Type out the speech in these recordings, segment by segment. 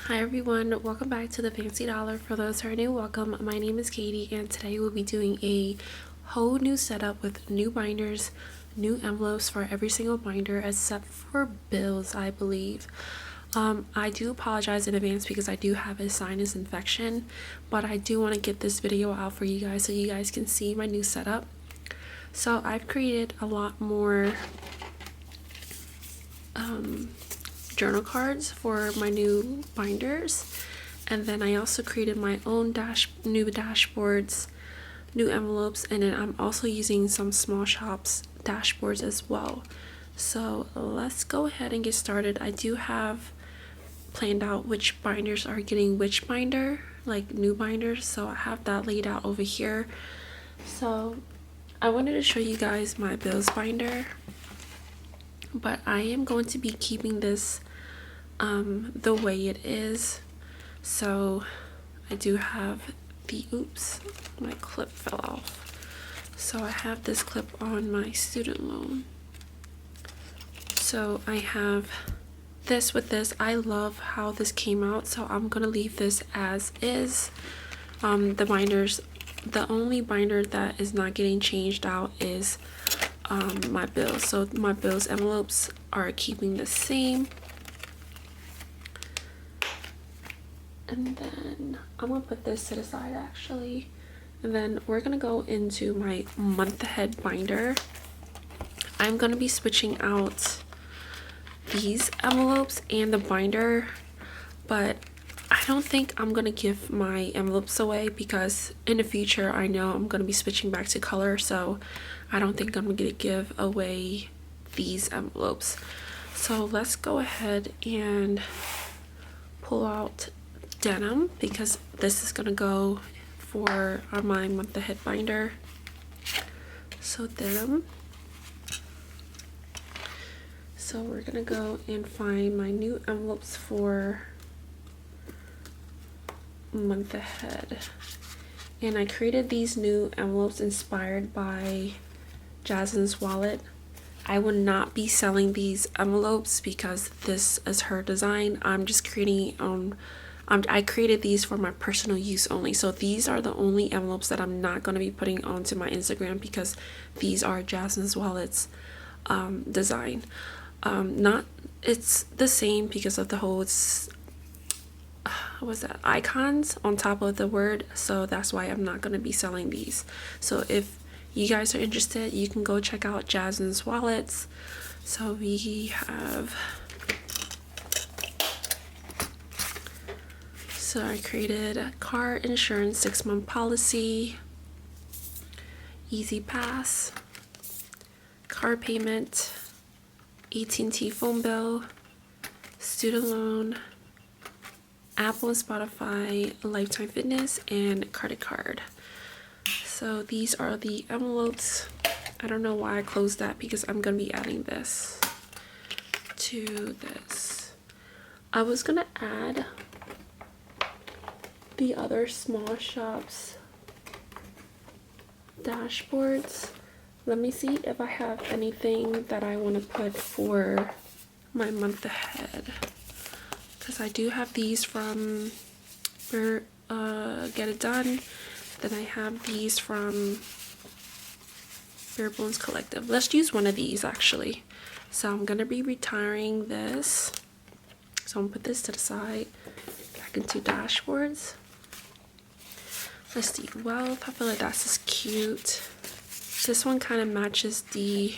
Hi everyone, welcome back to the Fancy Dollar. For those who are new, welcome. My name is Katie and today we'll be doing a whole new setup with new binders, new envelopes for every single binder except for bills, I believe. I do apologize in advance because I do have a sinus infection, but I do want to get this video out for you guys so you guys can see my new setup. So I've created a lot more journal cards for my new binders, and then I also created my own new dashboards, new envelopes, and then I'm also using some small shops dashboards as well. So let's go ahead and get started. I do have planned out which binders are getting which binder, like new binders, so I have that laid out over here. So I wanted to show you guys my bills binder, but I am going to be keeping this the way it is. So I do have the my clip fell off. So I have this clip on my student loan. So I have this with this. I love how this came out, so I'm gonna leave this as is. The binders, the only binder that is not getting changed out is my bills. So my bills envelopes are keeping the same. And then I'm gonna put this to the side actually, and then we're gonna go into my month ahead binder. I'm gonna be switching out these envelopes and the binder, but I don't think I'm gonna give my envelopes away because in the future I know I'm gonna be switching back to color, so I don't think I'm gonna give away these envelopes. So let's go ahead and pull out denim because this is gonna go for my month ahead binder. So denim. So we're gonna go and find my new envelopes for month ahead, and I created these new envelopes inspired by Jasmine's wallet. I would not be selling these envelopes because this is her design. I'm just creating I created these for my personal use only. So these are the only envelopes that I'm not going to be putting onto my Instagram because these are Jasmine's wallet's design. It's the same because of the whole what's that, icons on top of the word, so that's why I'm not going to be selling these. So if you guys are interested, you can go check out Jasmine's wallets. So we have, so I created a car insurance 6-month policy, easy pass, car payment, AT&T phone bill, student loan, Apple and Spotify, Lifetime Fitness, and credit card. So these are the envelopes. I don't know why I closed that because I'm gonna be adding this to this. I was gonna add the other small shops dashboards. Let me see if I have anything that I want to put for my month ahead, because I do have these from Get It Done. Then I have these from Bare Bones Collective. Let's use one of these actually. So I'm gonna be retiring this. So I'm gonna put this to the side. Back into dashboards. Let's see, wealth. I feel like that's just cute. This one kind of matches the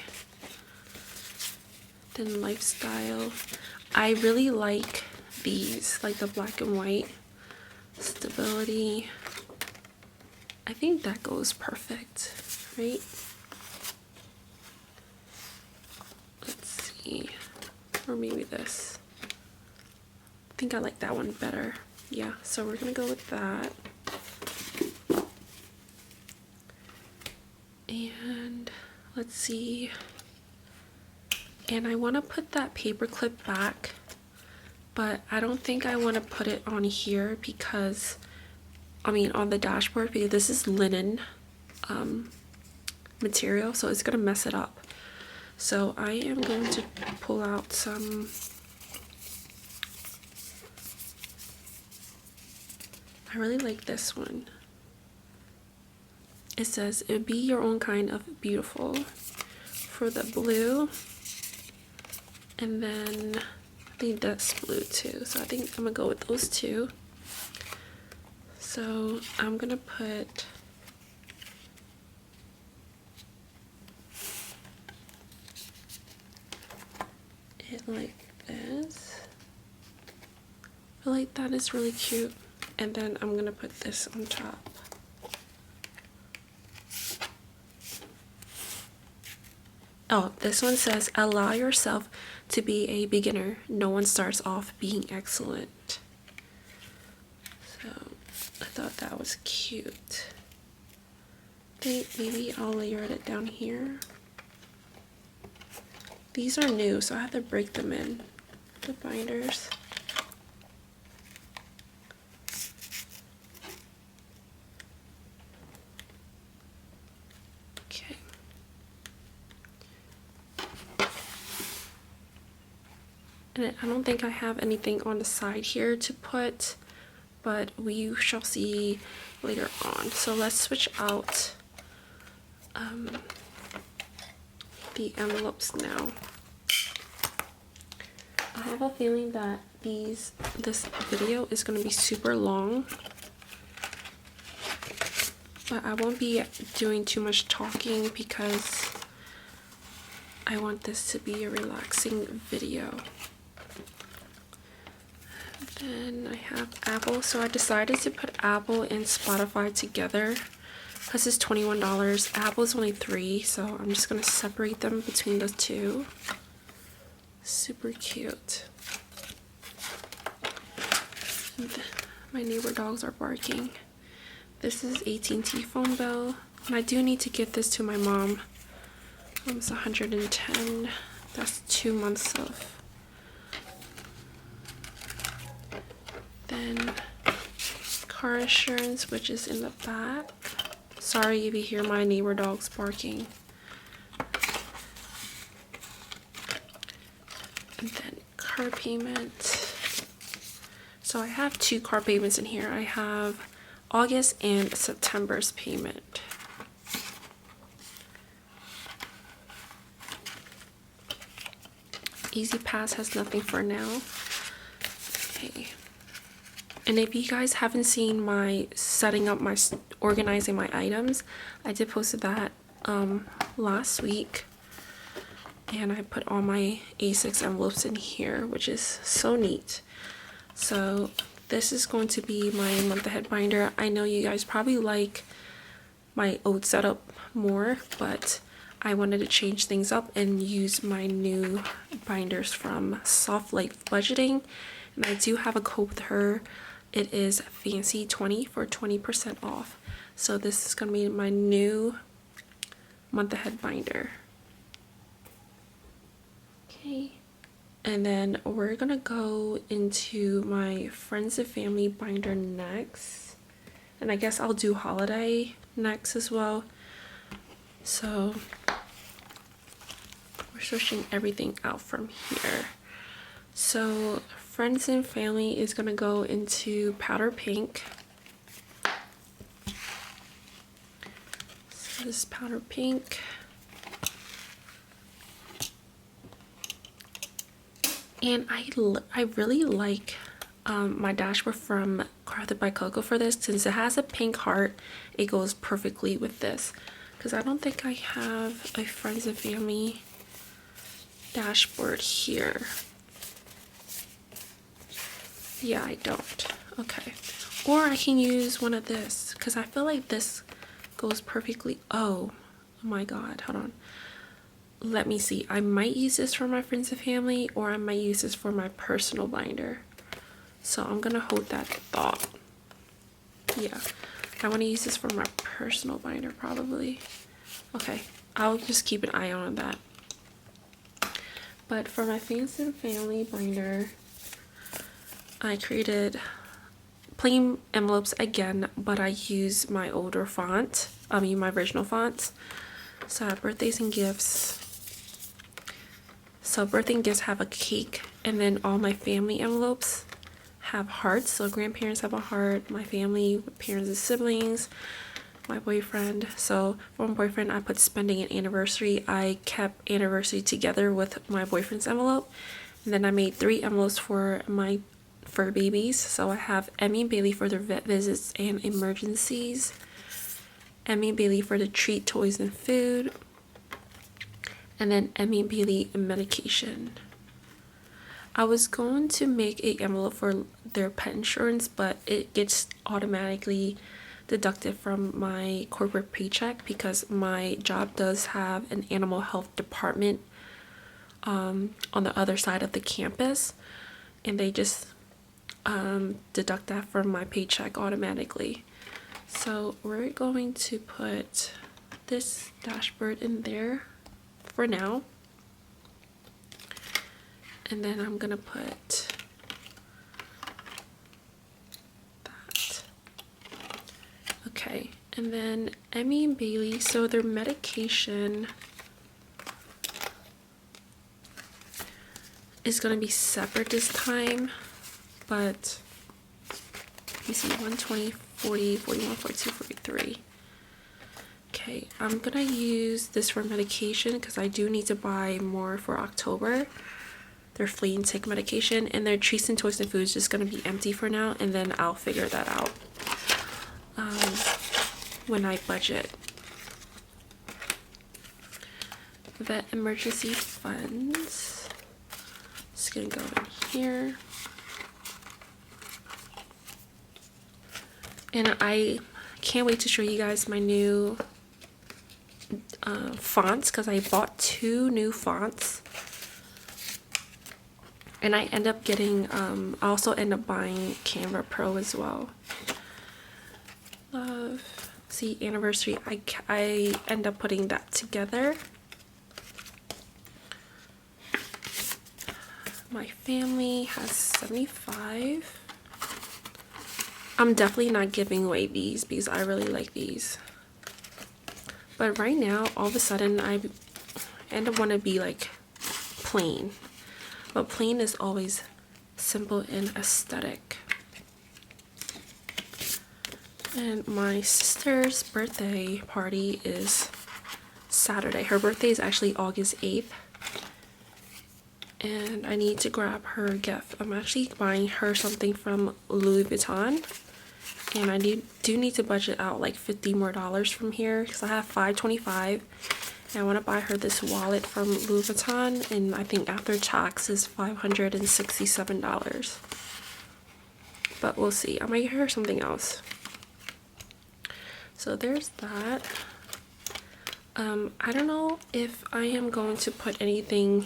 lifestyle. I really like these, like the black and white. Stability. I think that goes perfect, right? Let's see, or maybe this. I think I like that one better. Yeah, so we're gonna go with that. And let's see, and I want to put that paper clip back, but I don't think I want to put it on here because on the dashboard, because this is linen material, so it's gonna mess it up. So I am going to pull out some I really like this one. It says, "Be your own kind of beautiful," for the blue. And then I think that's blue too. So I think I'm gonna go with those two. So I'm gonna put it like this. I feel like that is really cute. And then I'm gonna put this on top. Oh, this one says, "Allow yourself to be a beginner. No one starts off being excellent." So I thought that was cute. I think maybe I'll layer it down here. These are new, so I have to break them in, the binders. Okay. And I don't think I have anything on the side here to put, but we shall see later on. So let's switch out the envelopes now. I have a feeling that this video is going to be super long, but I won't be doing too much talking because I want this to be a relaxing video. Then I have Apple, so I decided to put Apple and Spotify together because it's $21. Apple is only $3, so I'm just gonna separate them between the two. Super cute. And my neighbor dogs are barking. This is AT&T phone bill, and I do need to give this to my mom. It's $110. That's 2 months of. Then car insurance, which is in the back. Sorry if you hear my neighbor dogs barking. And then car payment. So I have 2 car payments in here. I have August and September's payment. Easy Pass has nothing for now. Okay. And if you guys haven't seen my organizing my items, I did post that last week. And I put all my A6 envelopes in here, which is so neat. So this is going to be my month ahead binder. I know you guys probably like my old setup more, but I wanted to change things up and use my new binders from Softlifebudgeting. And I do have a code with her. It is Fancy20 for 20% off. So this is going to be my new month ahead binder. Okay. And then we're going to go into my friends and family binder next. And I guess I'll do holiday next as well. So we're switching everything out from here. So friends and family is going to go into powder pink. So this is powder pink. And I really like my dashboard from Crafted by Coco for this. Since it has a pink heart, it goes perfectly with this. Because I don't think I have a friends and family dashboard here. Yeah, I don't. Okay. Or I can use one of this, because I feel like this goes perfectly. Oh my god, hold on. Let me see. I might use this for my friends and family, or I might use this for my personal binder. So I'm gonna hold that thought. Yeah, I want to use this for my personal binder probably. Okay, I'll just keep an eye on that. But for my friends and family binder, I created plain envelopes again, but I use my older font. I mean my original fonts. So I have birthdays and gifts. So birthday and gifts have a cake, and then all my family envelopes have hearts. So grandparents have a heart, my family, parents and siblings, my boyfriend. So for my boyfriend, I put spending an anniversary. I kept anniversary together with my boyfriend's envelope. And then I made 3 envelopes for my fur babies. So I have Emmy and Bailey for their vet visits and emergencies, Emmy and Bailey for the treat, toys, and food, and then Emmy and Bailey medication. I was going to make an envelope for their pet insurance, but it gets automatically deducted from my corporate paycheck because my job does have an animal health department on the other side of the campus, and they just deduct that from my paycheck automatically. So we're going to put this dashboard in there for now, and then I'm gonna put that. Okay, and then Emmy and Bailey, so their medication is gonna be separate this time, but let me see, 120, 40, 41, 42, 43. Okay, I'm gonna use this for medication because I do need to buy more for October. Their flea and tick medication, and their treats and toys and food is just gonna be empty for now, and then I'll figure that out when I budget. Vet emergency funds. Just gonna go in here. And I can't wait to show you guys my new fonts, because I bought 2 new fonts. And I end up getting, I also end up buying Canva Pro as well. See, anniversary, I end up putting that together. My family has 75. I'm definitely not giving away these because I really like these. But right now, all of a sudden, I end up want to be like plain. But plain is always simple and aesthetic. And my sister's birthday party is Saturday. Her birthday is actually August 8th. And I need to grab her gift. I'm actually buying her something from Louis Vuitton. And I do need to budget out like $50 more from here because I have $525. And I want to buy her this wallet from Louis Vuitton, and I think after tax is $567. But we'll see. I might get her something else. So there's that. I don't know if I am going to put anything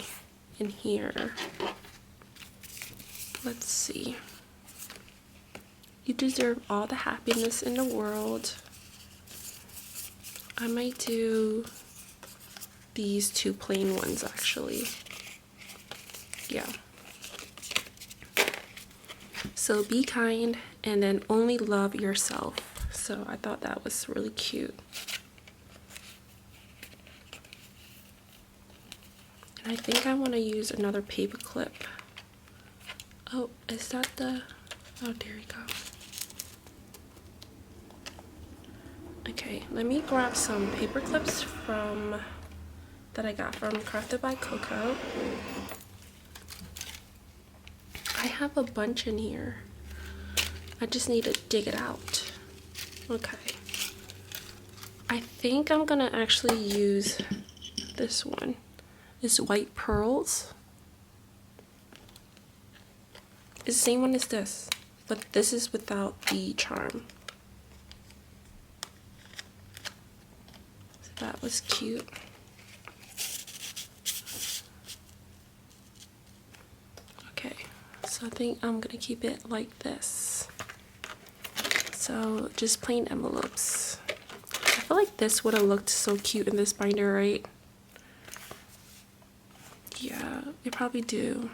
in here. Let's see. You deserve all the happiness in the world. I might do these 2 plain ones actually. Yeah. So be kind and then only love yourself. So I thought that was really cute. And I think I want to use another paper clip. Oh, is that the... Oh, there we go. Okay, let me grab some paper clips from that I got from Crafted by Coco. I have a bunch in here. I just need to dig it out. Okay. I think I'm gonna actually use this one. It's White Pearls. It's the same one as this, but this is without the charm. So that was cute. Okay, so I think I'm gonna keep it like this. So just plain envelopes. I feel like this would have looked so cute in this binder, right? Yeah, it probably do.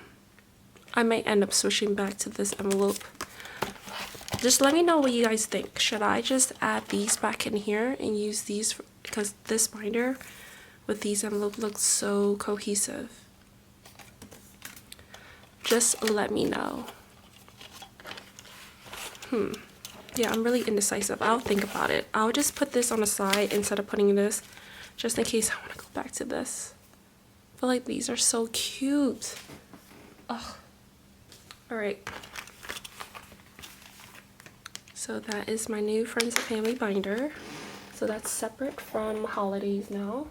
I might end up switching back to this envelope. Just let me know what you guys think. Should I just add these back in here and use these because this binder with these envelopes looks so cohesive? Just let me know. Yeah, I'm really indecisive. I'll think about it. I'll just put this on the side instead of putting this, just in case I want to go back to this. I feel like these are so cute. Ugh. All right. So that is my new Friends and Family binder. So that's separate from holidays now.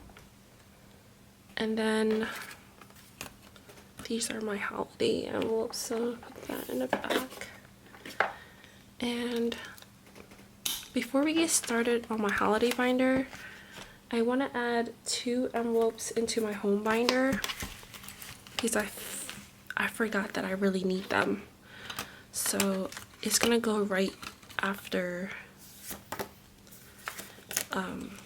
And then these are my holiday envelopes, so put that in the back. And before we get started on my holiday binder, I want to add 2 envelopes into my home binder because I forgot that I really need them. So it's gonna go right after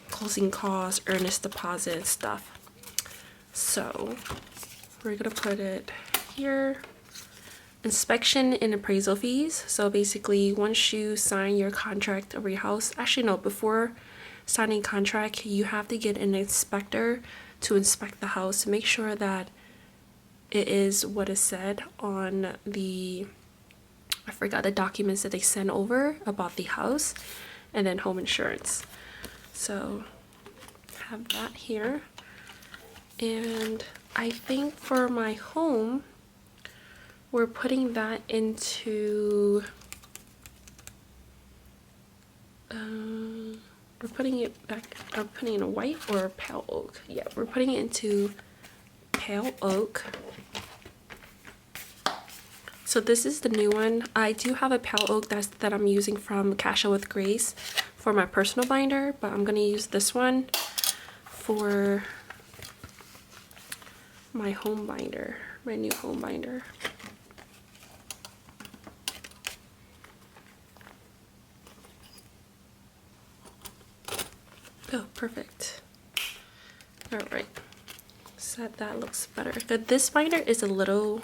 closing costs, earnest deposit stuff. So we're gonna put it here. Inspection and appraisal fees. So basically, once you sign your contract over your house, actually no, before signing contract, you have to get an inspector to inspect the house to make sure that it is what is said on the, I forgot the documents that they send over about the house, and then home insurance. So have that here. And I think for my home, we're putting that into, we're putting it back, I'm putting in a white or pale oak. Yeah, we're putting it into pale oak. So this is the new one. I do have a pale oak that I'm using from Cash Out with Grace for my personal binder, but I'm gonna use this one for my home binder, my new home binder. Oh, perfect. All right, so that looks better. But this binder is a little,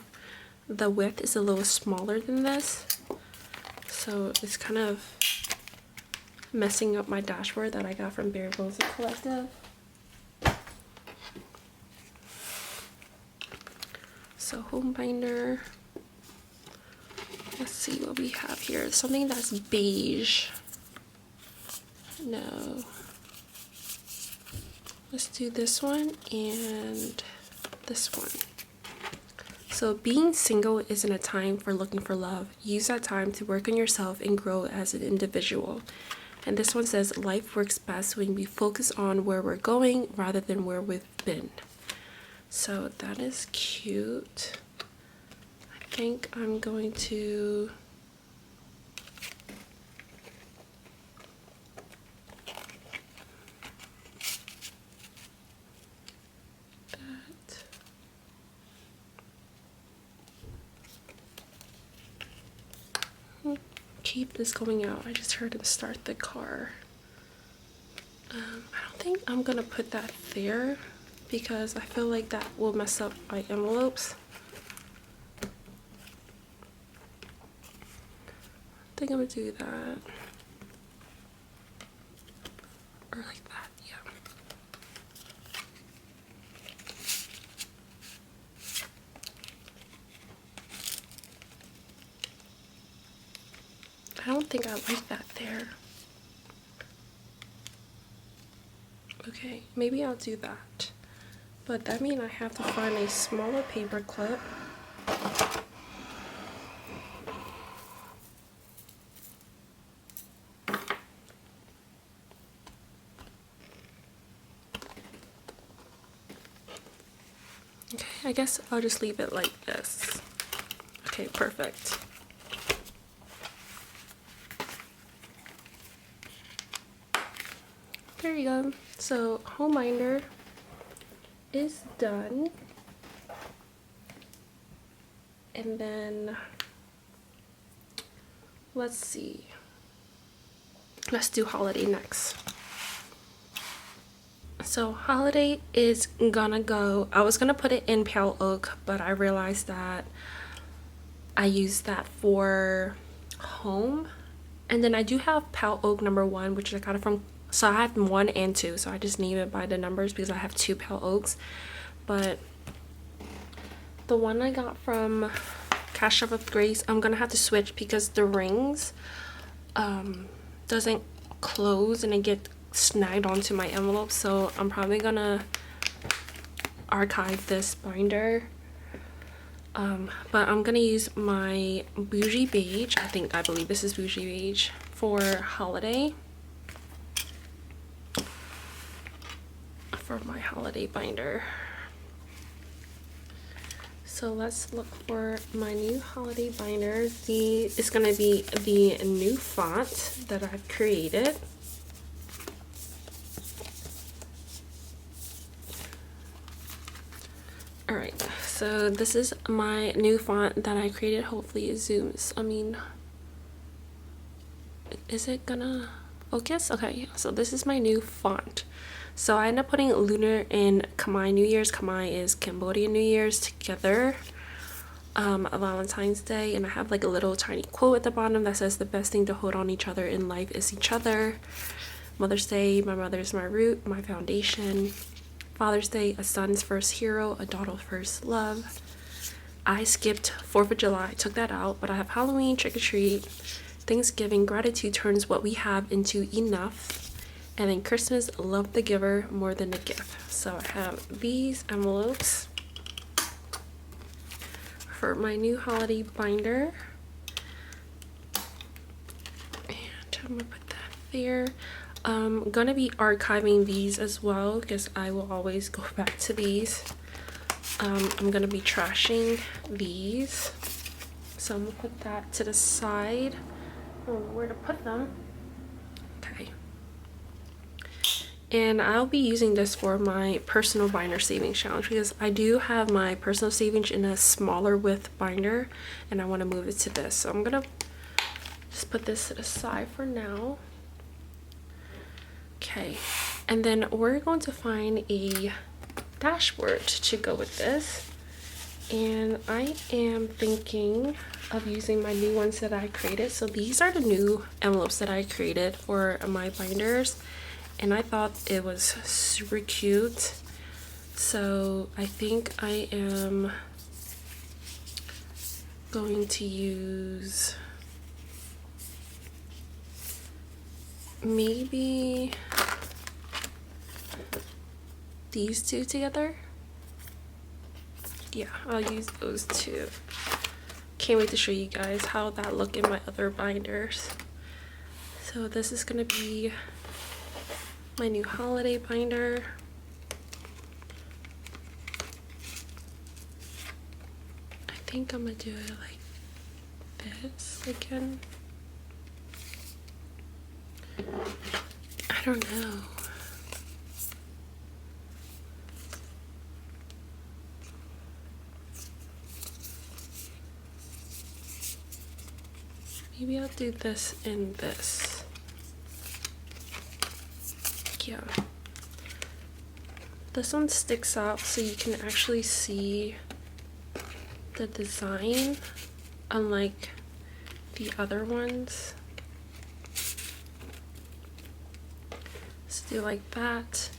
the width is a little smaller than this, so it's kind of messing up my dashboard that I got from Barry Wilson Collective. So home binder, let's see what we have here. Something that's beige. No. Let's do this one and this one. So being single isn't a time for looking for love. Use that time to work on yourself and grow as an individual. And this one says, life works best when we focus on where we're going rather than where we've been. So that is cute. I think I'm going to keep this going out. I just heard him start the car. I don't think I'm gonna put that there because I feel like that will mess up my envelopes. I think I'm gonna do that. Or like that, yeah. I don't think I like that there. Okay, maybe I'll do that. But that means I have to find a smaller paper clip. Okay, I guess I'll just leave it like this. Okay, perfect. There you go. So home binder is done. And then let's see. Let's do holiday next. So holiday is gonna go, I was gonna put it in pale oak, but I realized that I use that for home. And then I do have pale oak number 1, which I got it from, so I have 1 and 2, so I just name it by the numbers because I have 2 pale oaks. But the one I got from Cash Up with Grace, I'm gonna have to switch because the rings doesn't close and it gets snagged onto my envelope, so I'm probably gonna archive this binder. But I'm gonna use my Bougie Beige, I believe this is Bougie Beige, for holiday, for my holiday binder. So let's look for my new holiday binder. It's gonna be the new font that I've created. Alright, so this is my new font that I created. Hopefully it zooms. I mean, is it gonna focus? Okay, so this is my new font. So I ended up putting Lunar and Khmer New Year's. Khmer is Cambodian New Year's together. Valentine's Day, and I have like a little tiny quote at the bottom that says the best thing to hold on each other in life is each other. Mother's Day, my mother is my root, my foundation. Father's Day, a son's first hero, a daughter's first love. I skipped 4th of July, took that out, but I have Halloween, trick-or-treat, Thanksgiving, gratitude turns what we have into enough, and then Christmas, love the giver more than the gift. So I have these envelopes for my new holiday binder, and I'm gonna put that there. I'm gonna be archiving these as well because I will always go back to these. I'm gonna be trashing these, so I'm gonna put that to the side. I don't know where to put them. Okay, and I'll be using this for my personal binder savings challenge because I do have my personal savings in a smaller width binder and I want to move it to this, so I'm gonna just put this to the side for now. Okay, and then we're going to find a dashboard to go with this, and I am thinking of using my new ones that I created. So these are the new envelopes that I created for my binders, and I thought it was super cute, so I think I am going to use maybe these two together. Yeah, I'll use those two. Can't wait to show you guys how that look in my other binders. So this is gonna be my new holiday binder. I think I'm gonna do it like this again. I don't know. Maybe I'll do this and this. Yeah. This one sticks out so you can actually see the design, unlike the other ones. Do like that,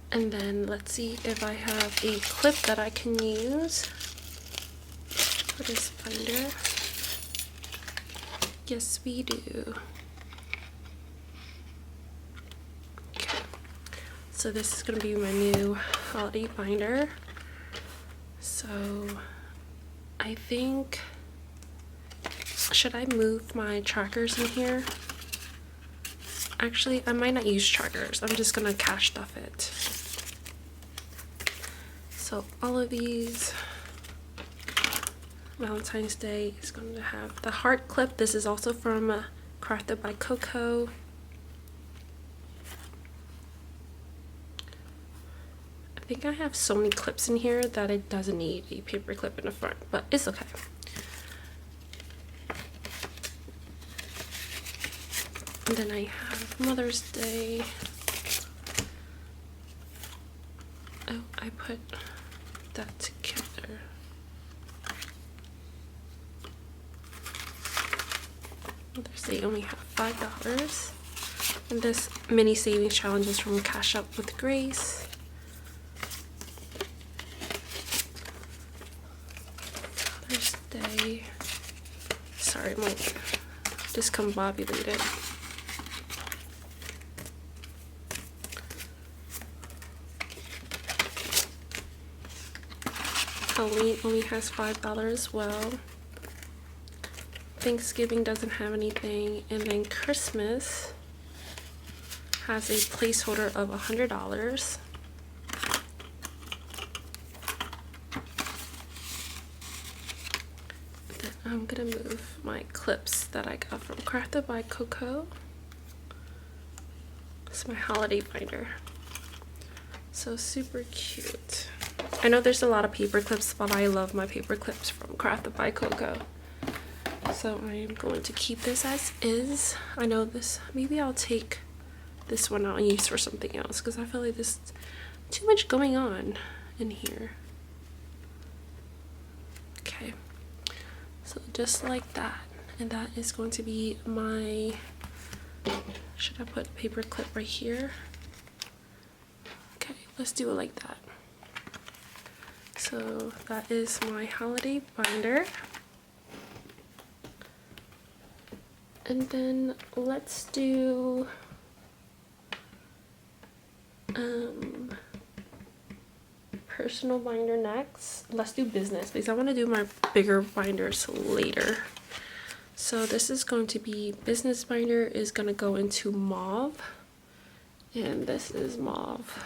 and then let's see if I have a clip that I can use for this binder. Yes, we do. Okay, so this is gonna be my new holiday binder. So I think, should I move my trackers in here? Actually, I might not use trackers. I'm just gonna cash stuff it. So all of these, Valentine's Day is going to have the heart clip. This is also from Crafted by Coco. I think I have so many clips in here that it doesn't need a paper clip in the front, but it's okay. And then I have Mother's Day. Oh, I put that together. Mother's Day only have $5. And this mini savings challenge is from Cash Up with Grace. Mother's Day. Sorry, my discombobulated. Halloween only has $5 as well. Thanksgiving doesn't have anything, and then Christmas has a placeholder of $100. Then I'm gonna move my clips that I got from Crafted by Coco. It's my holiday binder. So super cute. I know there's a lot of paper clips, but I love my paper clips from Crafted by Coco. So I am going to keep this as is. I know this, maybe I'll take this one out and use for something else because I feel like there's too much going on in here. Okay, so just like that. And that is going to be my, should I put paper clip right here? Okay, let's do it like that. So that is my holiday binder. And then let's do personal binder next. Let's do business because I want to do my bigger binders later. So this is going to be business binder is going to go into mauve, and this is mauve,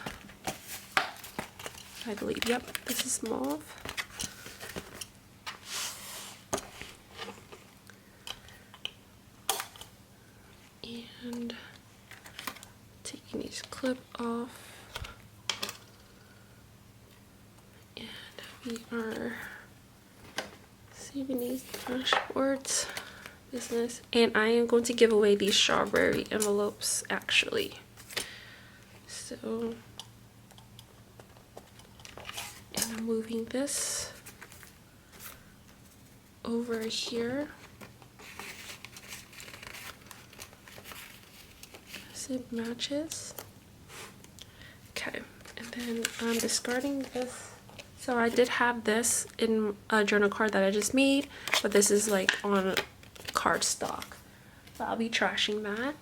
I believe. Yep, this is mauve. And taking these clip off, and we are saving these dashboards. Business, and I am going to give away these strawberry envelopes actually. So, and I'm moving this over here. It matches. Okay, and then I'm discarding this. So I did have this in a journal card that I just made, but this is like on cardstock, so I'll be trashing that.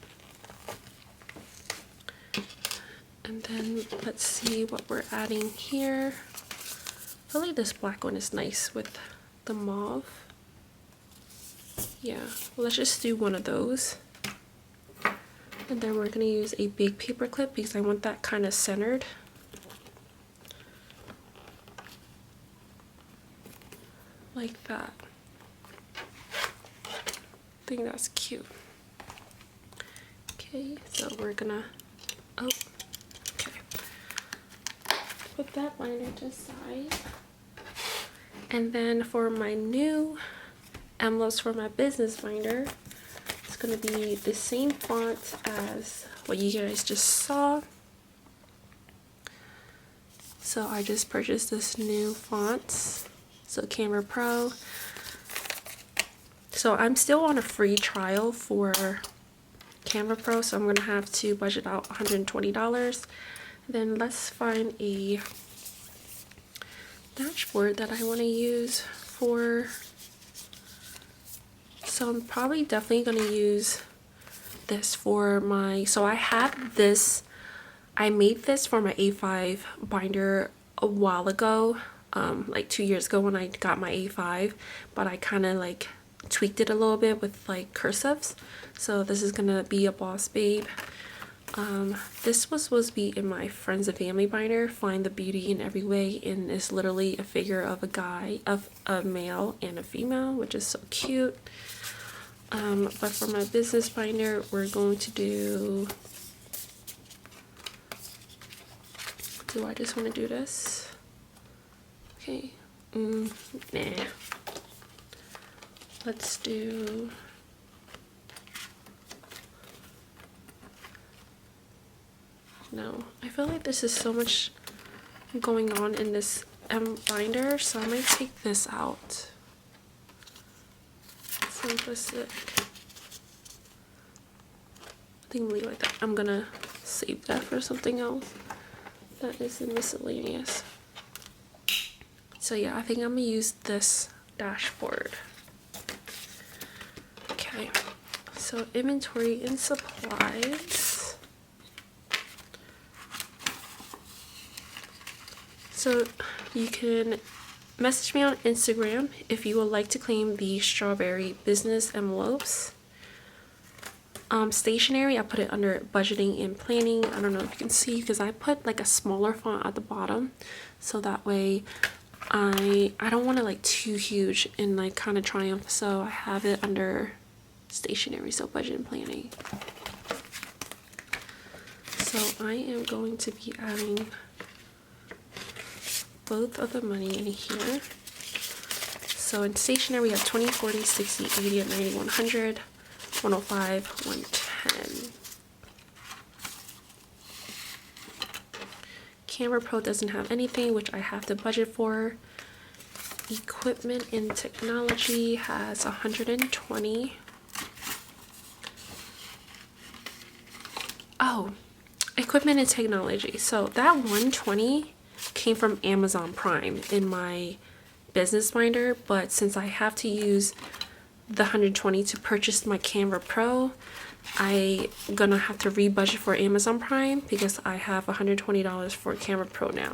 And then let's see what we're adding here. I feel like this black one is nice with the mauve. Yeah, well, let's just do one of those. And then we're going to use a big paper clip because I want that kind of centered. Like that. I think that's cute. Okay, so we're gonna, oh, okay. Put that binder to the side. And then for my new envelopes for my business binder, it's going to be the same font as what you guys just saw. So I just purchased this new font, so Canva Pro. So I'm still on a free trial for Canva Pro, so I'm going to have to budget out $120. Then let's find a dashboard that I want to use for. So I'm probably definitely going to use this for my, so I have this, I made this for my A5 binder a while ago, like 2 years ago when I got my A5, but I kind of like tweaked it a little bit with like cursives. So this is going to be a Boss Babe. This was supposed to be in my friends and family binder, Find the Beauty in Every Way, and it's literally a figure of a guy, of a male and a female, which is so cute. But for my business binder, we're going to do I just want to do this? Okay, nah. Let's do, no, I feel like this is so much going on in this binder, so I might take this out. Simplistic. I think we'll leave it like that. I'm gonna save that for something else that is in miscellaneous. So yeah, I think I'm gonna use this dashboard. Okay, so inventory and supplies. So you can message me on Instagram if you would like to claim the strawberry business envelopes. Stationery, I put it under budgeting and planning. I don't know if you can see because I put like a smaller font at the bottom, so that way I don't want it like too huge and like kind of triumph, so I have it under stationery, so budget and planning. So I am going to be adding both of the money in here. So in stationery we have 20, 40, 60, 80, 90, 100, 105, 110. Camera Pro doesn't have anything, which I have to budget for. Equipment and technology has 120. Oh, equipment and technology. So that 120 came from Amazon Prime in my business binder, but since I have to use the 120 to purchase my Camera Pro, I'm gonna have to re-budget for Amazon Prime because I have $120 for Camera Pro now.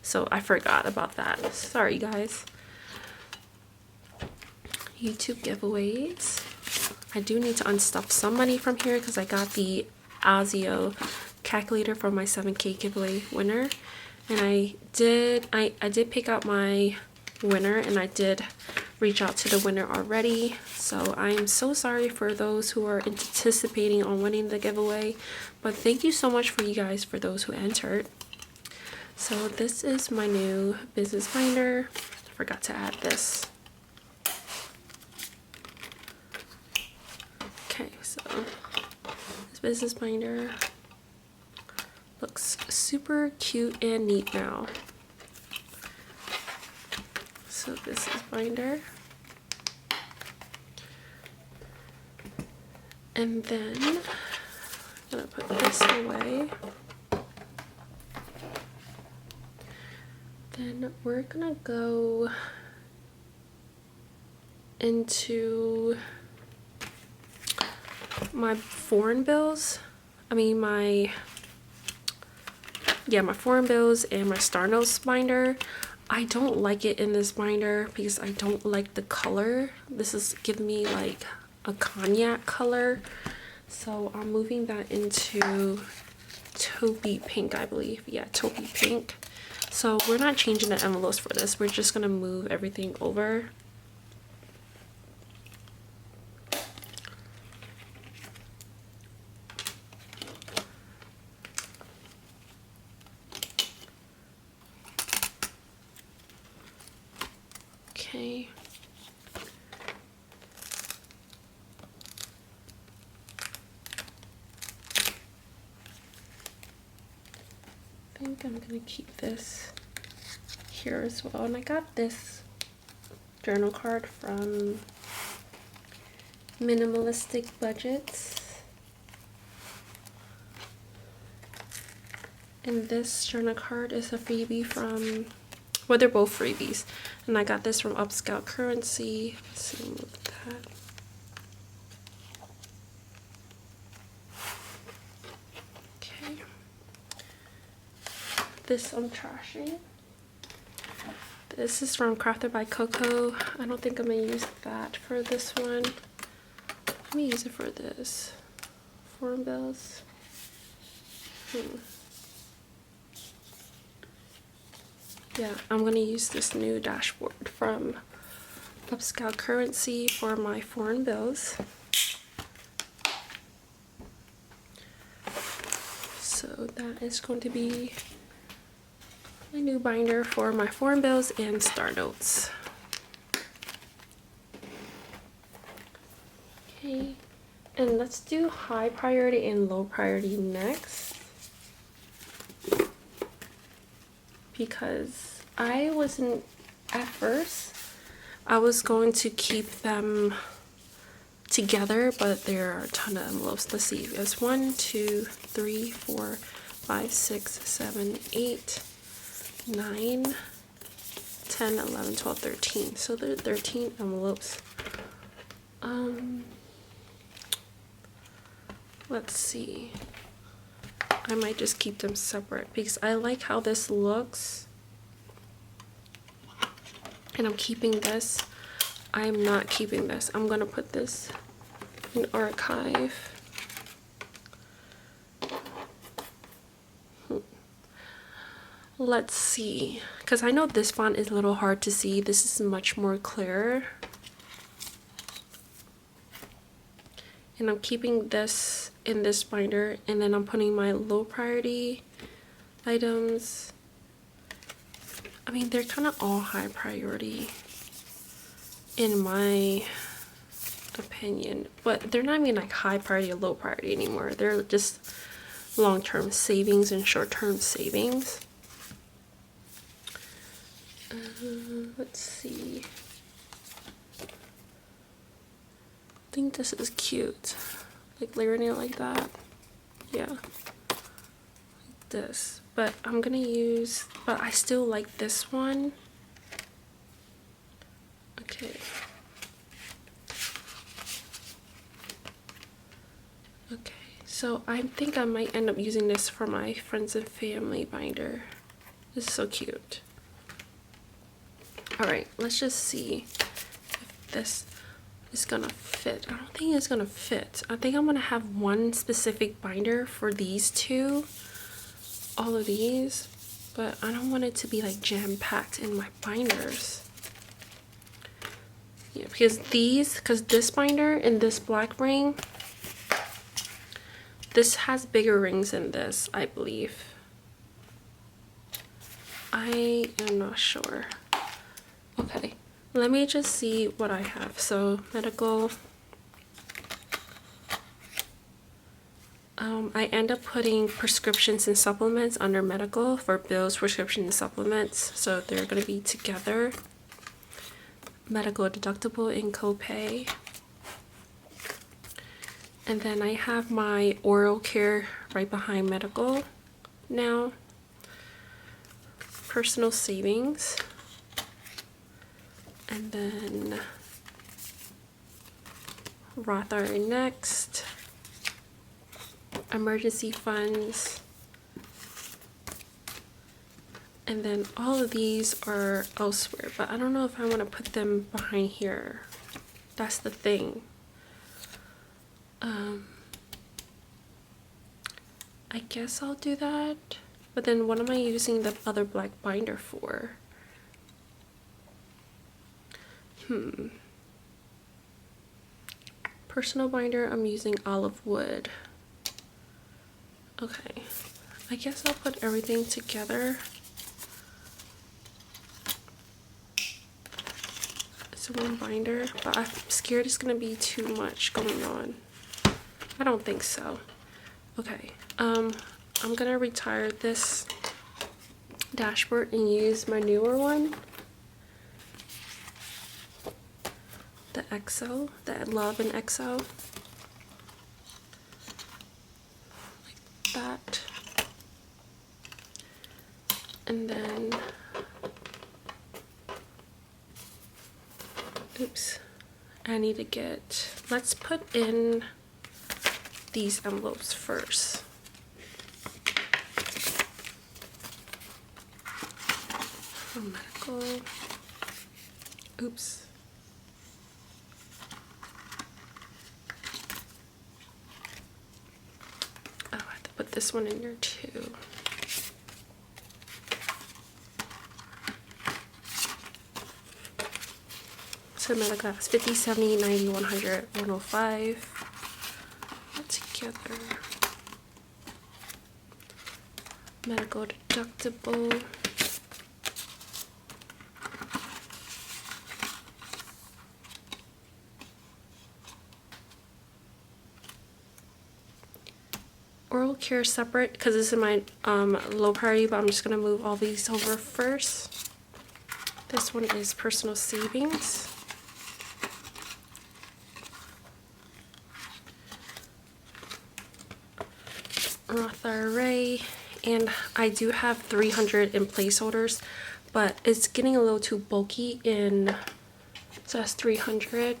So I forgot about that. Sorry guys. YouTube giveaways. I do need to unstuff some money from here because I got the ASIO calculator from my 7K giveaway winner, and I did pick out my winner, and I did reach out to the winner already. So I'm so sorry for those who are anticipating on winning the giveaway, but thank you so much for you guys, for those who entered. So this is my new business binder. I forgot to add this. Okay, so this business binder looks super cute and neat now. So this is binder. And then I'm gonna put this away. Then we're gonna go into my foreign bills. My foreign bills and my Star Notes binder. I don't like it in this binder because I don't like the color. This is giving me like a cognac color, so I'm moving that into taupey pink, I believe. Yeah, taupey pink. So we're not changing the envelopes for this, we're just gonna move everything over. Okay. I think I'm gonna keep this here as well. And I got this journal card from Minimalistic Budgets. And this journal card is a freebie from, well, they're both freebies. And I got this from Upscale Currency. Let's see, move that. Okay. This I'm trashing. This is from Crafted by Coco. I don't think I'm gonna use that for this one. Let me use it for this. Foreign bills. Yeah, I'm gonna use this new dashboard from Upscale Currency for my foreign bills. So that is going to be my new binder for my foreign bills and Star Notes. Okay, and let's do high priority and low priority next, because I wasn't, at first I was going to keep them together, but there are a ton of envelopes. Let's see, there's 1, 2, 3, 4, 5, 6, 7, 8, 9, 10, 11, 12, 13. So there are 13 envelopes. let's see. I might just keep them separate because I like how this looks. And I'm keeping this. I'm not keeping this. I'm gonna put this in archive. Let's see, because I know this font is a little hard to see. This is much more clear. And I'm keeping this in this binder, and then I'm putting my low priority items. I mean, they're kind of all high priority in my opinion, but they're not even like high priority or low priority anymore. They're just long-term savings and short-term savings. Let's see. I think this is cute. Like layering it like that. Yeah. Like this. But I'm gonna use, but I still like this one. Okay. Okay. So I think I might end up using this for my friends and family binder. This is so cute. Alright, let's just see if this is gonna fit. I don't think it's gonna fit. I think I'm gonna have one specific binder for these two, all of these, but I don't want it to be like jam-packed in my binders. Yeah, because this binder and this black ring, this has bigger rings than this, I believe. I am not sure. Okay, let me just see what I have. So medical, I end up putting prescriptions and supplements under medical for bills, prescriptions, and supplements, so they're going to be together. Medical deductible and copay. And then I have my oral care right behind medical now. Personal savings. And then Roth IRA next. Emergency funds. And then all of these are elsewhere, but I don't know if I want to put them behind here. That's the thing. I guess I'll do that. But then what am I using the other black binder for? Personal binder, I'm using olive wood. Okay, I guess I'll put everything together. It's one binder, but I'm scared it's gonna be too much going on. I don't think so. Okay, I'm gonna retire this dashboard and use my newer one. The XO, the Love and XO, like that. And then, oops, I need to get, let's put in these envelopes first. For medical, oops. Put this one in there too. So medical has 50, 70, 90, 100, 105. Put together. Medical deductible. Oral care separate because this is my low priority, but I'm just gonna move all these over first. This one is personal savings. Roth IRA, and I do have 300 in placeholders, but it's getting a little too bulky in, so that's 300.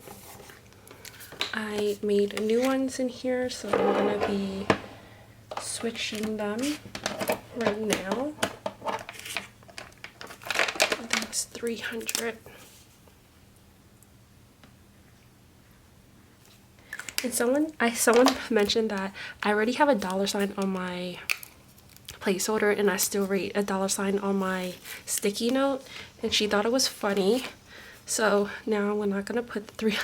I made new ones in here, so I'm gonna be switching them right now. That's 300. And someone mentioned that I already have a $sign on my placeholder and I still rate a $sign on my sticky note, and she thought it was funny. So now we're not gonna put the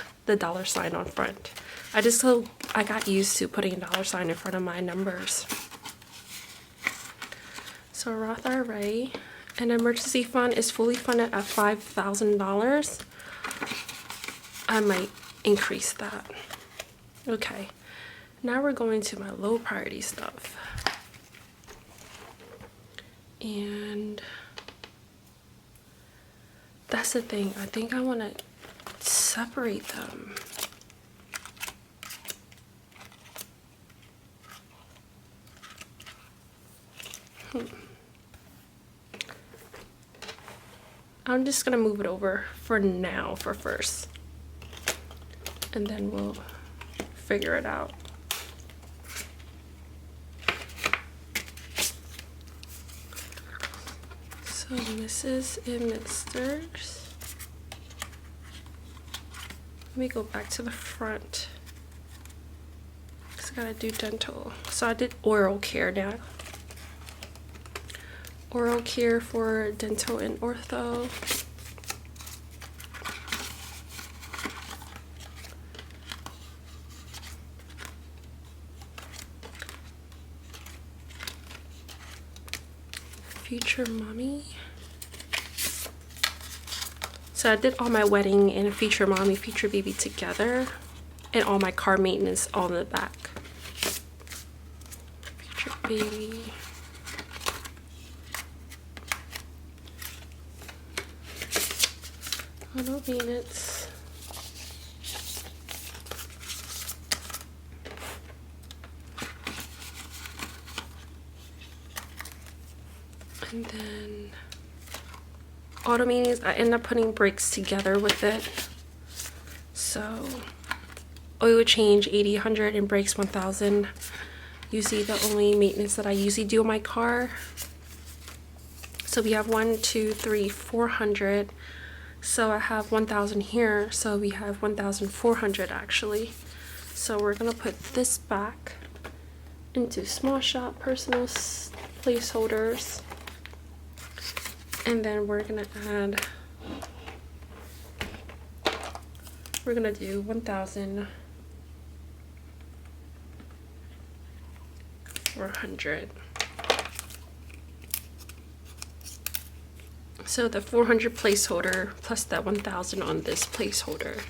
$sign on front. I got used to putting a $sign in front of my numbers. So Roth IRA, an emergency fund is fully funded at $5,000. I might increase that. Okay, now we're going to my low priority stuff. And that's the thing, I think I want to separate them. I'm just gonna move it over for now, for first, and then we'll figure it out. So Mrs. and Misters. Let me go back to the front, because I gotta do dental. So I did oral care now. Oral care for dental and ortho. Future mommy. So I did all my wedding and future mommy, future baby together, and all my car maintenance all in the back. Future baby. Auto maintenance. And then auto maintenance, I end up putting brakes together with it. So oil change 80, 100, and brakes 1,000. Usually the only maintenance that I usually do on my car. So we have 1, 2, 3, 400. So I have 1,000 here, so we have 1,400 actually. So we're gonna put this back into small shop personal placeholders, and then we're gonna do 1,400. So the 400 placeholder plus that 1,000 on this placeholder.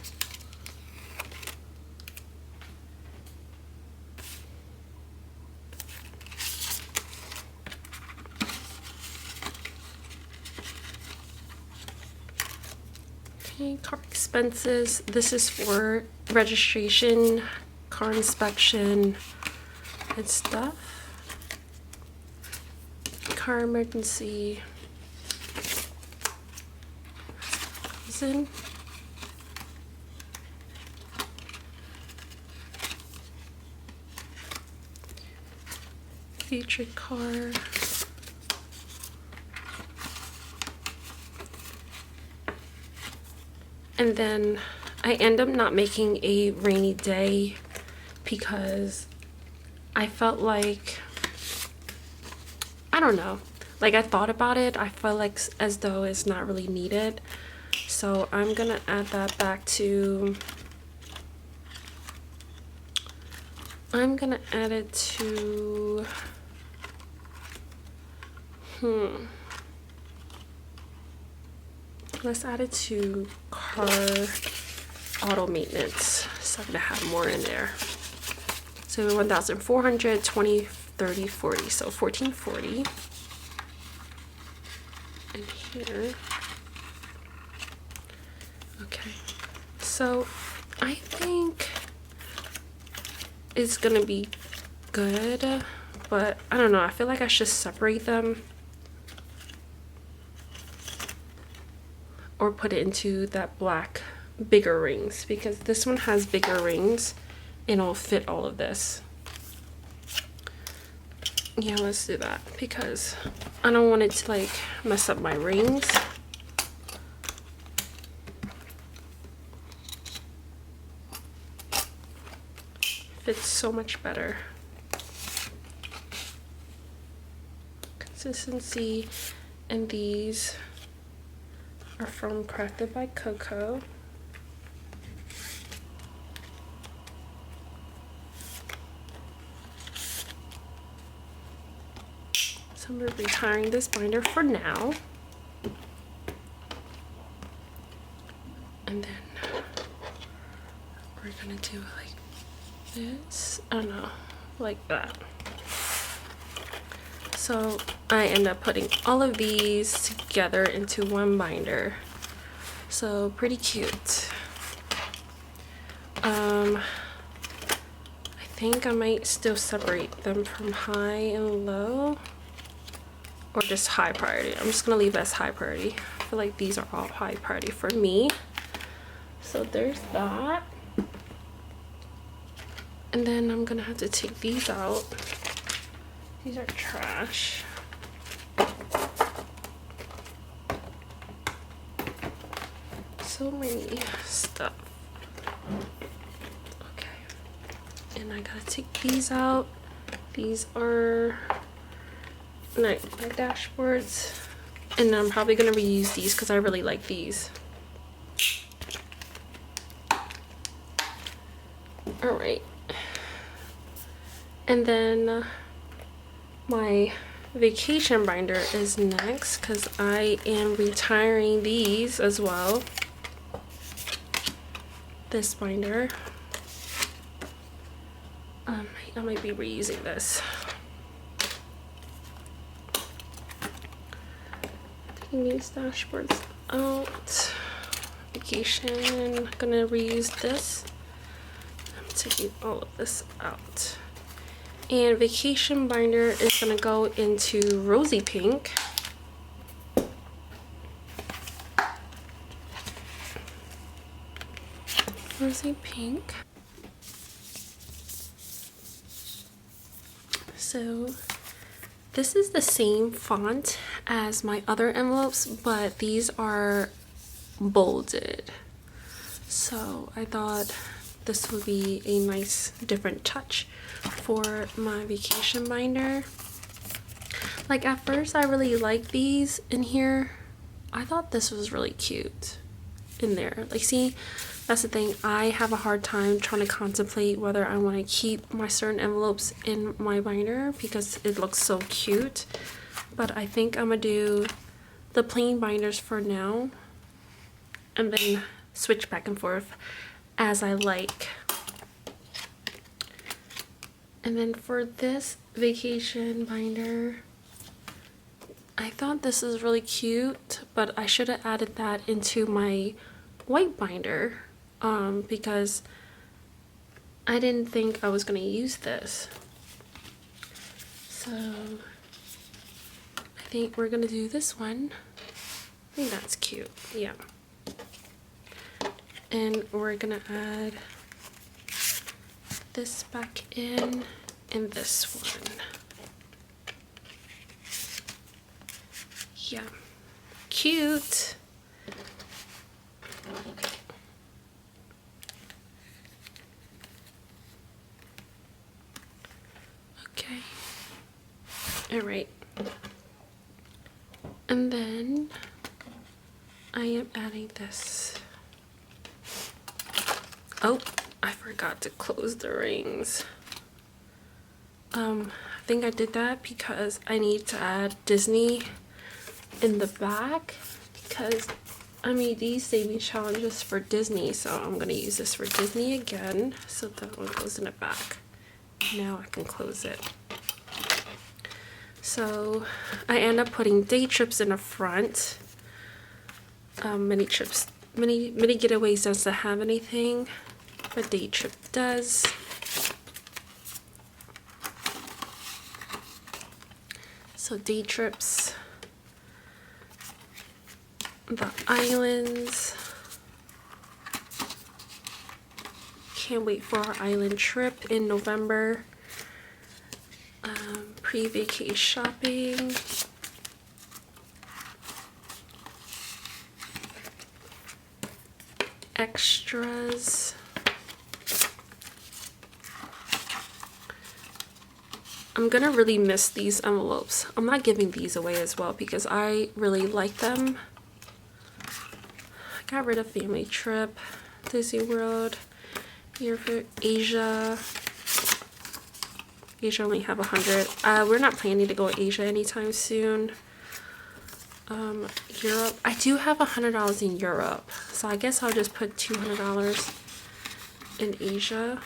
Okay, car expenses. This is for registration, car inspection, and stuff. Car emergency. Future car. And then I end up not making a rainy day because I felt like, I don't know, like I thought about it, I felt like as though it's not really needed. So I'm gonna add that back to, I'm gonna add it to, let's add it to car auto maintenance. So I'm gonna have more in there. So 1,400, 20, 30, 40. So 1,440 in here. Okay, so I think it's gonna be good, but I don't know, I feel like I should separate them or put it into that black bigger rings, because this one has bigger rings and it'll fit all of this. Yeah, let's do that because I don't want it to like mess up my rings. Fits so much better. Consistency, and these are from Crafted by Coco. So I'm going to be retiring this binder for now. And then we're going to do it like this. I don't know, like that. So I end up putting all of these together into one binder. So pretty cute. I think I might still separate them from high and low, or just high priority. I'm just gonna leave as high priority. I feel like these are all high priority for me. So there's that. And then I'm gonna have to take these out. These are trash. So many stuff. Okay. And I gotta take these out. These are my dashboards. And I'm probably gonna reuse these because I really like these. Alright. And then my vacation binder is next because I am retiring these as well. This binder. I might be reusing this. Taking these dashboards out. Vacation, gonna reuse this. I'm taking all of this out. And vacation binder is gonna go into rosy pink. Rosy pink. So this is the same font as my other envelopes, but these are bolded. So I thought this would be a nice different touch for my vacation binder. Like at first I really liked these in here. I thought this was really cute in there. Like see, that's the thing, I have a hard time trying to contemplate whether I want to keep my certain envelopes in my binder because it looks so cute. But I think I'm gonna do the plain binders for now and then switch back and forth as I like. And then for this vacation binder, I thought this is really cute, but I should have added that into my white binder because I didn't think I was going to use this. So I think we're going to do this one. I think that's cute. Yeah. And we're going to add this back in and this one. Yeah, cute. Okay. All right. And then I am adding this. Oh, I forgot to close the rings. I think I did that because I need to add Disney in the back because I made these saving challenges for Disney, so I'm gonna use this for Disney again. So that one goes in the back. Now I can close it. So I end up putting day trips in the front. Mini getaways doesn't have anything, but day trip does. So day trips, the islands, can't wait for our island trip in November. Pre-vacation shopping. Extras. I'm gonna really miss these envelopes. I'm not giving these away as well because I really like them. I got rid of family trip, Disney World, here for Asia. Asia only have 100. We're not planning to go to Asia anytime soon. Europe, I do have $100 in Europe, so I guess I'll just put $200 in Asia.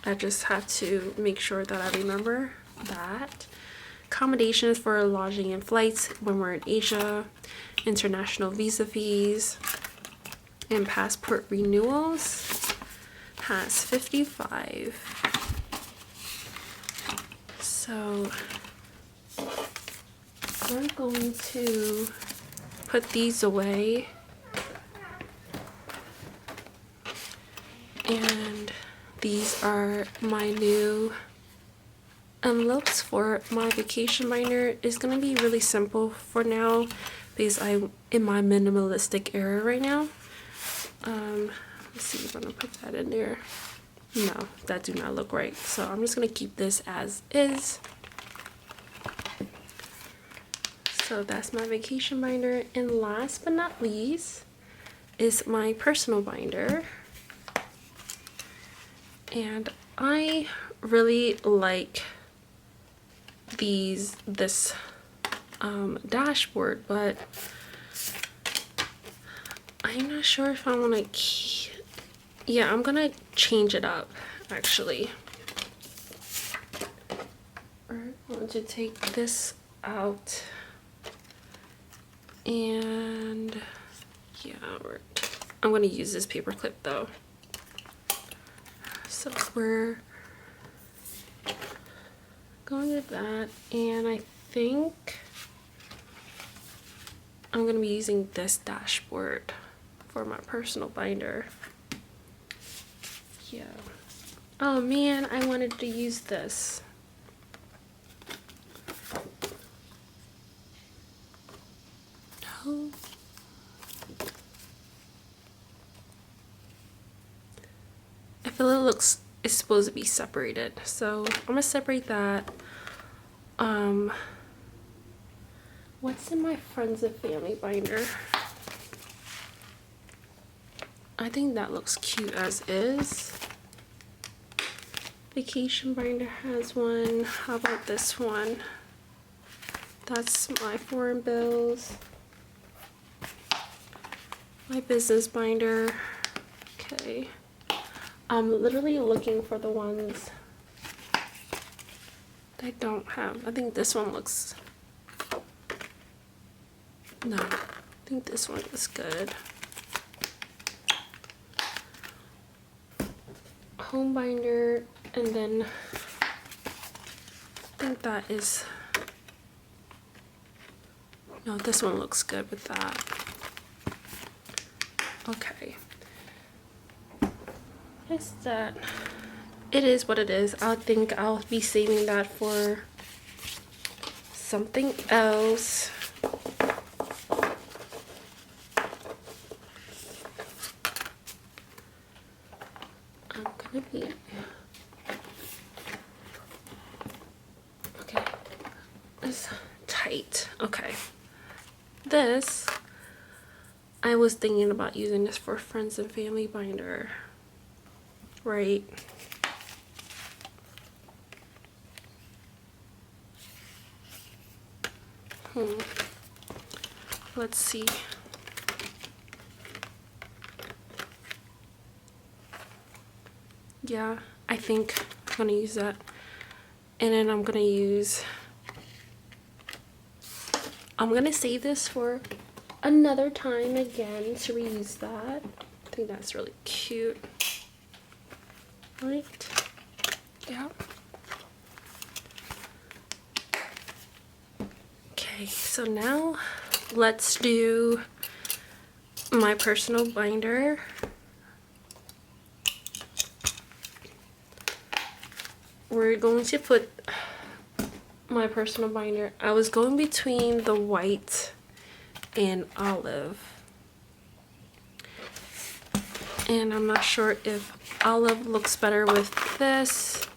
I just have to make sure that I remember that. Accommodations for lodging and flights when we're in Asia, international visa fees, and passport renewals has 55. So we're going to put these away, and these are my new envelopes for my vacation binder. It's gonna be really simple for now because I'm in my minimalistic era right now. Let's see if I'm gonna put that in there. No, that do not look right, so I'm just gonna keep this as is. So that's my vacation binder, and last but not least is my personal binder. And I really like this dashboard, but I'm not sure if I want to keep. Yeah, I'm gonna change it up actually. I'm going to take this out, and yeah, I'm gonna use this paper clip though. So we're going with that, and I think I'm going to be using this dashboard for my personal binder. Yeah. Oh man, I wanted to use this. No. I feel it's supposed to be separated, so I'm gonna separate that. What's in my friends and family binder? I think that looks cute as is. Vacation binder has one. How about this one? That's my foreign bills. My business binder. Okay. I'm literally looking for the ones I don't have. I think this one looks. No, I think this one is good. Home binder, and then I think that is. No, this one looks good with that. Okay. Is that? It is what it is. I think I'll be saving that for something else. I'm gonna be okay. It's tight. Okay. This, I was thinking about using this for friends and family binder. Right. Let's see. Yeah, I think I'm gonna use that. And then I'm gonna save this for another time again to reuse that. I think that's really cute. Right? Yeah. Okay, so now let's do my personal binder. we're going to put my personal binder. I was going between the white and olive, and I'm not sure if olive looks better with this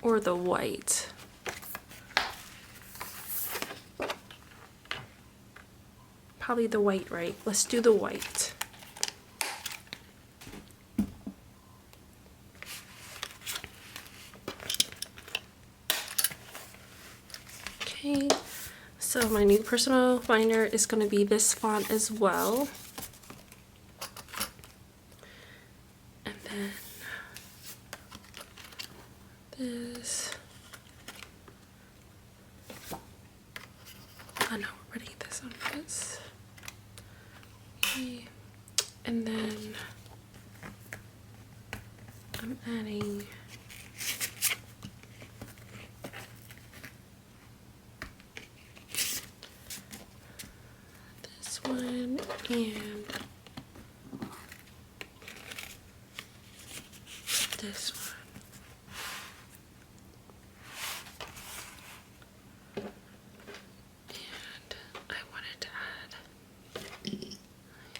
or the white. Probably the white, right? Let's do the white. Okay, so my new personal binder is going to be this font as well. And then this. Oh no, we're putting this on this. Okay, and then I'm adding this one and this one. And I wanted to add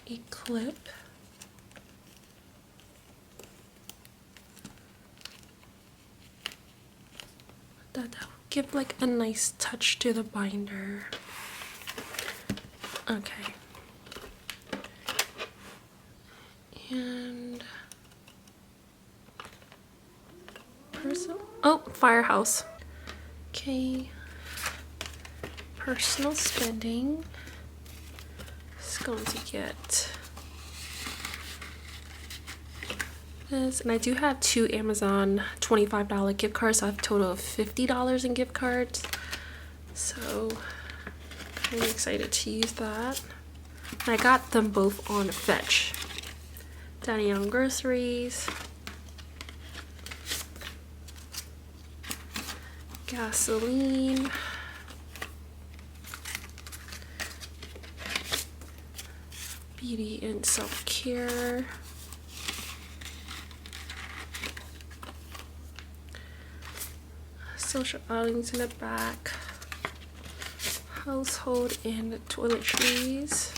a clip. That will give like a nice touch to the binder. Okay. And Firehouse. Okay. Personal spending is going to get this, and I do have 2 Amazon $25 gift cards, so I have a total of $50 in gift cards. So I'm excited to use that. And I got them both on Fetch. Danny on groceries, gasoline, beauty and self-care, social outings in the back, household and toiletries.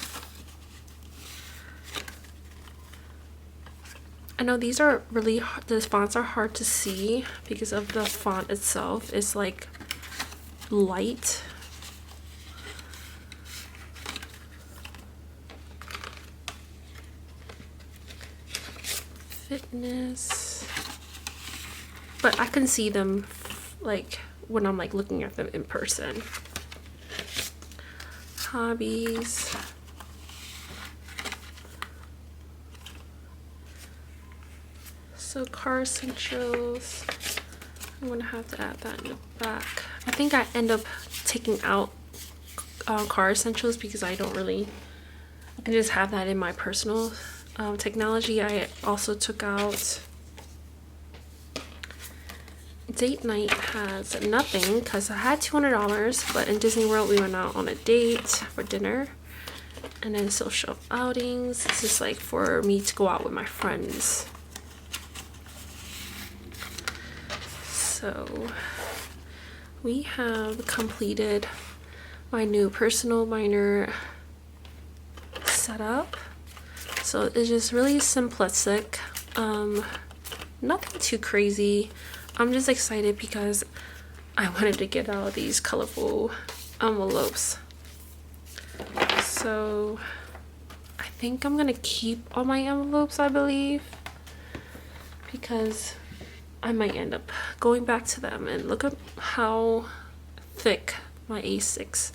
I know these are really, the fonts are hard to see because of the font itself. It's like light. Fitness. But I can see them like when I'm like looking at them in person. Hobbies. So car essentials, I'm gonna have to add that in the back. I think I end up taking out car essentials because I don't really, I can just have that in my personal technology. I also took out date night, has nothing because I had $200, but in Disney World we went out on a date for dinner. And then social outings, this is like for me to go out with my friends. So we have completed my new personal binder setup. So it's just really simplistic, nothing too crazy. I'm just excited because I wanted to get out these colorful envelopes. So I think I'm gonna keep all my envelopes, I believe, because I might end up going back to them. And look at how thick my A6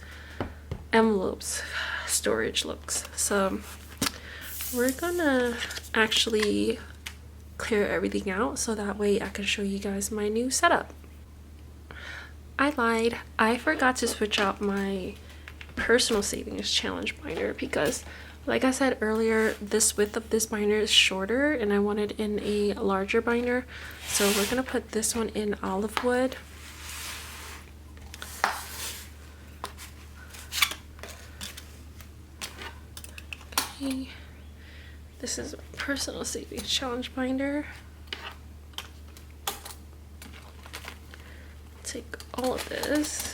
envelopes storage looks. So we're gonna actually clear everything out so that way I can show you guys my new setup. I lied. I forgot to switch out my personal savings challenge binder because, like I said earlier, this width of this binder is shorter and I wanted in a larger binder. So we're gonna put this one in olive wood. Okay. This is a personal savings challenge binder. all of this.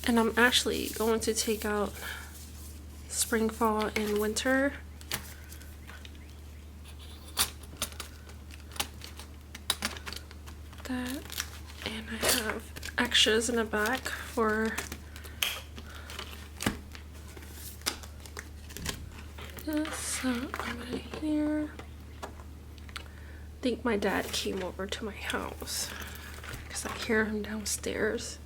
And I'm actually going to take out spring, fall, and winter. That, and I have extras in the back for this. So I'm gonna here. I think my dad came over to my house because I hear him downstairs.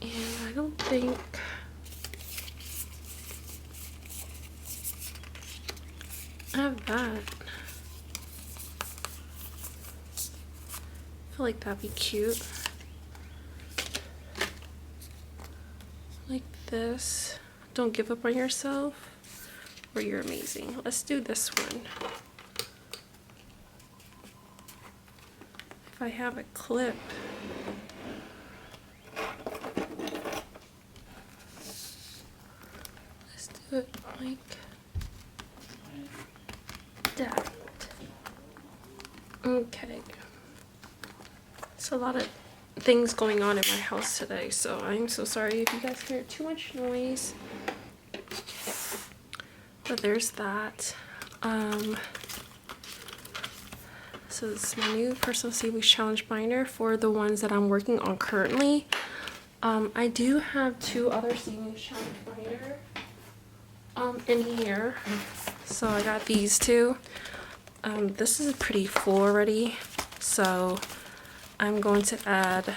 And I don't think I have that. I feel like that'd be cute. Like this. Don't give up on yourself, or you're amazing. Let's do this one. If I have a clip. Let's do it like that. Okay. It's a lot of things going on in my house today, so I'm so sorry if you guys hear too much noise. But there's that. So this is my new personal savings challenge binder for the ones that I'm working on currently. I do have 2 other savings challenge binder in here. So I got these 2. This is pretty full already, so I'm going to add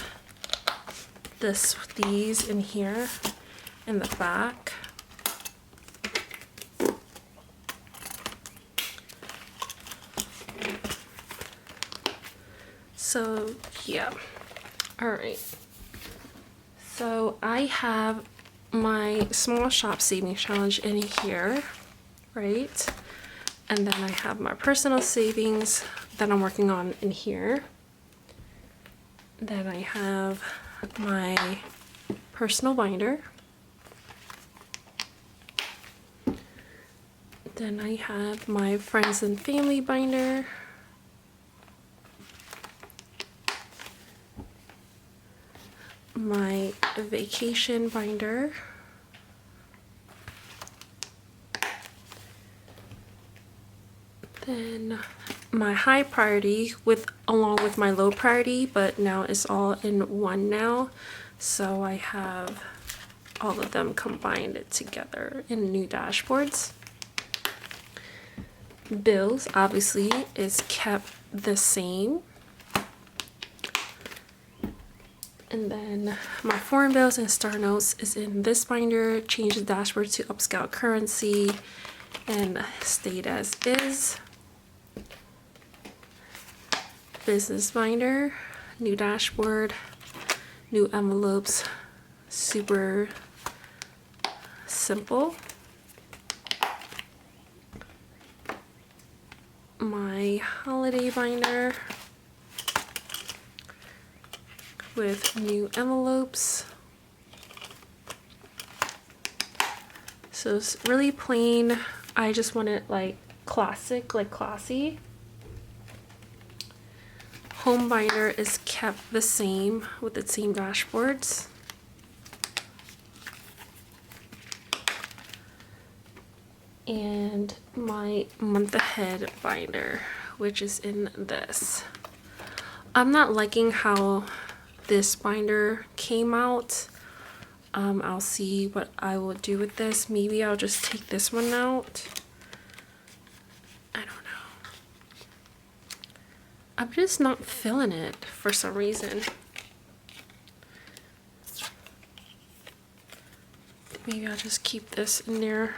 these in here in the back. So yeah, all right. So I have my small shop savings challenge in here, right? And then I have my personal savings that I'm working on in here. Then I have my personal binder. Then I have my friends and family binder. My vacation binder. Then my high priority along with my low priority, but now it's all in one now. So I have all of them combined together in new dashboards. Bills obviously is kept the same. And then my foreign bills and star notes is in this binder. Change the dashboard to upscale currency and stayed as is. Business binder, new dashboard, new envelopes, super simple. My holiday binder with new envelopes. So it's really plain. I just want it like classic, like classy. Home binder is kept the same with the same dashboards. And my month ahead binder, which is in this. I'm not liking how this binder came out. I'll see what I will do with this. Maybe I'll just take this one out. I don't know. I'm just not feeling it for some reason. Maybe I'll just keep this in there.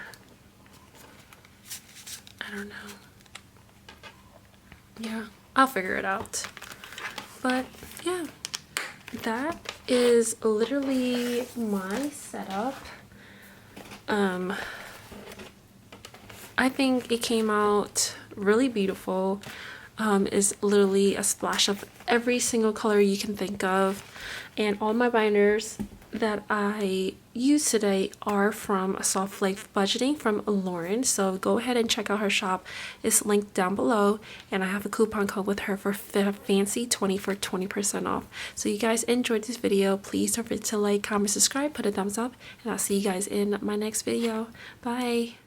I don't know. Yeah, I'll figure it out. But yeah, that is literally my setup. I think it came out really beautiful. Is literally a splash of every single color you can think of, and all my binders, that I used today are from Softlifebudgeting from Lauren. So go ahead and check out her shop. It's linked down below, and I have a coupon code with her for fancy20 for 20% off. So you guys enjoyed this video, please don't forget to like, comment, subscribe, put a thumbs up, and I'll see you guys in my next video. Bye.